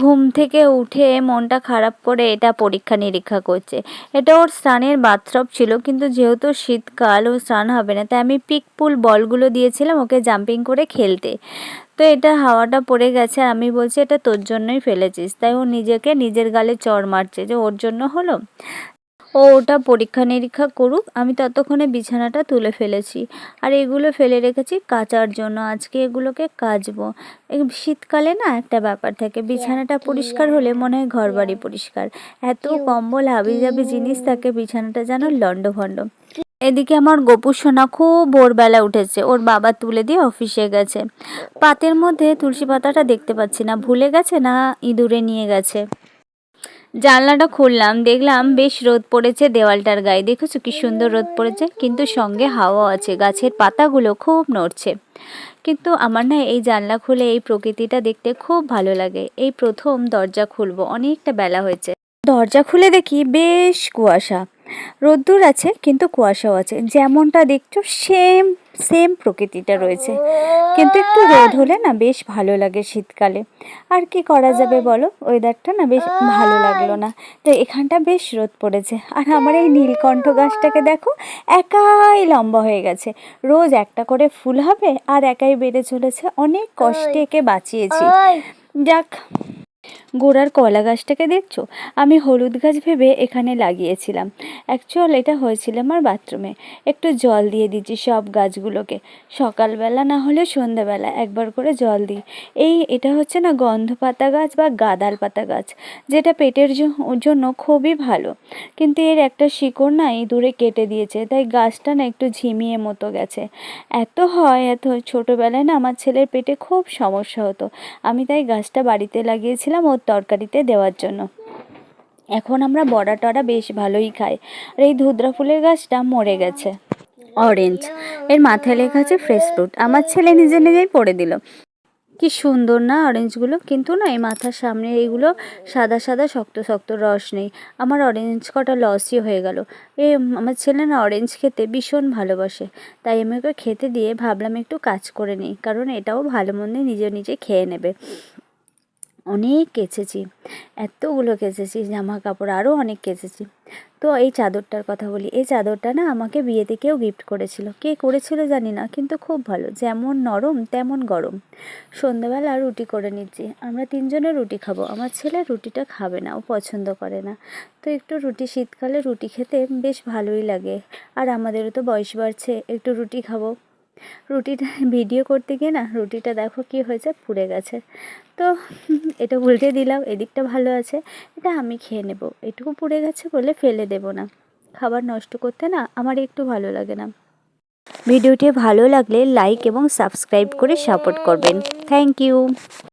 ঘুম থেকে উঠে মনটা খারাপ করে এটা পরীক্ষা নিরীক্ষা করছে। এটা ওর স্নানের বাথটব ছিল, কিন্তু যেহেতু শীতকাল ও স্নান হবে না, তাই আমি পিক পুল বলগুলো দিয়েছিলাম ওকে জাম্পিং করে খেলতে। তো এটা হাওয়াটা পড়ে গেছে, আর আমি বলছি এটা তোর জন্যই ফেলেছিস। তাই ও নিজেকে নিজের গালে চড় মারছে যে ওর জন্য হলো। ওটা পরীক্ষা নিরীক্ষা করুক, আমি ততক্ষণে বিছানাটা তুলে ফেলেছি। আর এগুলো ফেলে রেখেছি কাচার জন্য, আজকে এগুলোকে কাচবো। এই শীতকালে না একটা ব্যাপার থাকে, বিছানাটা পরিষ্কার হলে মনে হয় ঘর বাড়ি পরিষ্কার। এত কম্বল হাবিজাবি জিনিস থাকে, বিছানাটা যেন লন্ডভন্ড। এদিকে আমার গোপু সোনা খুব ভোরবেলা উঠেছে, ওর বাবা তুলে দিয়ে অফিসে গেছে। পাতের মধ্যে তুলসী পাতাটা দেখতে পাচ্ছি না, ভুলে গেছে না ইঁদুরে নিয়ে গেছে। জানলাটা খুললাম, দেখলাম বেশ রোদ পড়েছে দেওয়ালটার গায়ে। দেখেছো কি সুন্দর রোদ পড়েছে, কিন্তু সঙ্গে হাওয়া আছে, গাছের পাতাগুলো খুব নড়ছে। কিন্তু আমার না এই জানলা খুলে এই প্রকৃতিটা দেখতে খুব ভালো লাগে। এই প্রথম দরজা খুলবো, অনেকটা বেলা হয়েছে। দরজা খুলে দেখি বেশ কুয়াশা, রোদ্দুর আছে কিন্তু কুয়াশাও আছে। যেমনটা দেখছো সেম সেম প্রকৃতিটা রয়েছে, কিন্তু একটু রোদ হলে না বেশ ভালো লাগে শীতকালে। আর কি করা যাবে বলো, ওয়েদারটা না বেশ ভালো লাগলো না। তো এখানটা বেশ রোদ পড়েছে। আর আমার এই নীলকণ্ঠ গাছটাকে দেখো, একাই লম্বা হয়ে গেছে। রোজ একটা করে ফুল হবে আর একাই বেড়ে চলেছে। অনেক কষ্টে একে বাঁচিয়েছি। যাক, গোড়ার কলা গাছটাকে দেখছো, আমি হলুদ গাছ ভেবে এখানে লাগিয়েছিলাম। অ্যাকচুয়াল এটা হয়েছিল আমার বাথরুমে। একটু জল দিয়ে দিচ্ছি সব গাছগুলোকে, সকালবেলা না হলে সন্ধ্যাবেলা একবার করে জল দিই। এটা হচ্ছে না গন্ধ পাতা গাছ বা গাদাল পাতা গাছ, যেটা পেটের জন্য খুবই ভালো। কিন্তু এর একটা শিকড় না ইঁদুরে কেটে দিয়েছে, তাই গাছটা না একটু ঝিমিয়ে মতো গেছে। এত ছোটোবেলায় না আমার ছেলের পেটে খুব সমস্যা হতো, আমি তাই গাছটা বাড়িতে লাগিয়েছিলাম ওর তরকারিতে দেওয়ার জন্য। এখন আমরা বড়া টড়া বেশ ভালোই খাই। আর এই ধুদ্রা ফুলের গাছটা মরে গেছে। অরেঞ্জ, এর মাথায় লেখা আছে ফ্রেশ ফ্রুট। আমার ছেলে নিজে নিজেই পড়ে দিল। কি সুন্দর না অরেঞ্জগুলো, কিন্তু না এই মাথার সামনে এইগুলো সাদা সাদা শক্ত শক্ত, রস নেই। আমার অরেঞ্জ কটা লসই হয়ে গেল। আমার ছেলে না অরেঞ্জ খেতে ভীষণ ভালোবাসে, তাই আমি ওকে খেতে দিয়ে ভাবলাম একটু কাজ করে নিই, কারণ এটাও ভালো মন্দ নিজে নিজে খেয়ে নেবে। অনেক কেচেছি, এতগুলো কেচেছি জামা কাপড়, আরও অনেক কেচেছি। তো এই চাদরটার কথা বলি, এই চাদরটা না আমাকে বিয়েতে কেউ গিফট করেছিল। কে করেছিল জানি না, কিন্তু খুব ভালো, যেমন নরম তেমন গরম। সন্ধ্যাবেলা রুটি করে নিচ্ছি, আমরা তিনজনে রুটি খাবো। আমার ছেলে রুটিটা খাবে না, ও পছন্দ করে না। তো একটু রুটি, শীতকালে রুটি খেতে বেশ ভালোই লাগে। আর আমাদেরও তো বয়স বাড়ছে, একটু রুটি খাবো। রুটিটা ভিডিও করতে গিয়ে না রুটিটা দেখো কি হয়েছে, পুড়ে গেছে। তো এটা উল্টে দিলাম, এদিকটা ভালো আছে, এটা আমি খেয়ে নেব। এটুকু পুড়ে গেছে বলে ফেলে দেব না, খাবার নষ্ট করতে না আমার একটু ভালো লাগে না। ভিডিওটি ভালো লাগলে লাইক এবং সাবস্ক্রাইব করে সাপোর্ট করবেন। Thank you.